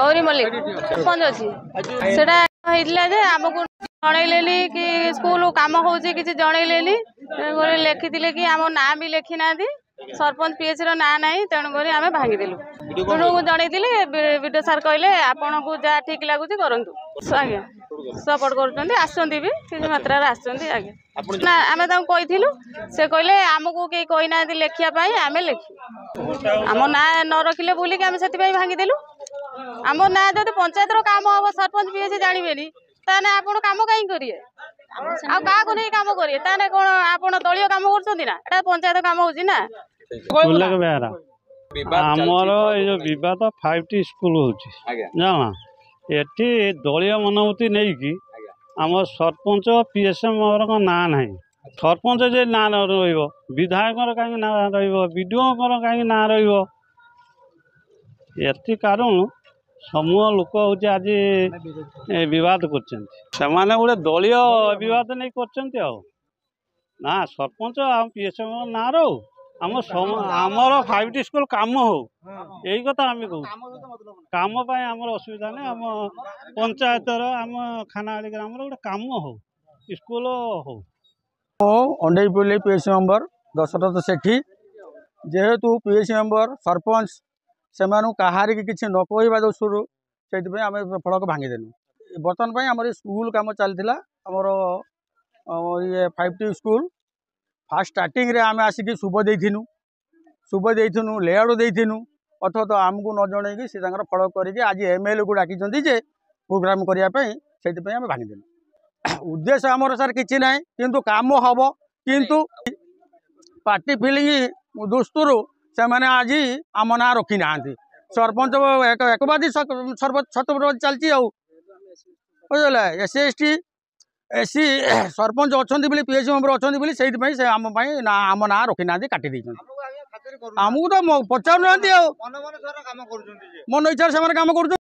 गौरी मल्लिक सरपंच अच्छी से आमको जनइले कि स्कूल कम हो जनइले लिखी कि आम ना भी लिखी ना सरपंच पीएच रो ना ना तेणुक आम भांगीदेलु जनईली विडियो सार कहले आपन को जहाँ ठीक लगुच करूँ आज्ञा सपोर्ट कर मात्रा आज्ञा आम कही से कहले आमको कहीं कहीना लिखापी आम लिखी आम ना न रखिले बोलिक आम से भांगीदेलु आम ना जब पंचायत काम हम सरपंच पीएच जानवे ताने आपण काम कहीं करिए क्या काम करिए ताने कौन आप दलीय काम कर पंचायत काम हो ना आमर ये विवाद 5T स्कूल होना एटी दलीय मनोभूति नहीं कि आम सरपंच पीएसएम ना ना सरपंच जे ना विधायक कहीं ना रीडीओ कहीं ना रही कारण समूह लोक हूँ आज बद कर गोटे दलीय बद नहीं कर सरपंच पीएसएम ना रो आमर 5T स्कूल काम हो यही कथा आम कहूँ काम आमर असुविधा नहीं आम पंचायत आम खानाआड़ी ग्राम गोटे काम हो स्कूल हो अंडेपल्ली पीएससी मेंबर दशरथ सेठी जेहेतु पीएससी मेंबर सरपंच से कहार कि न कहवा दोषरू से फड़क भांगीदेलु बर्तमान आम स्कूल कम चलता आमर ये 5T स्कूल फास्ट स्टार्टिंग रे आम आसिक शुभ देनु लेआउट देनु अथवा आमको न जन सी फल करके आज एमएलए को डाकी प्रोग्राम करने से भांगीदेलु उद्देश्य आमर सर किसी ना किंतु काम हम किंतु पार्टी फिलिंग दृष्टि से मैंने आज आम ना रखी ना सरपंच एकवादी छत्रपति चलती बुझे एससी सरपंच अच्छा पीएससी मेंबर अच्छा से आम ना रखी ना काटी आमको तो पचार ना मन इच्छा से काम कर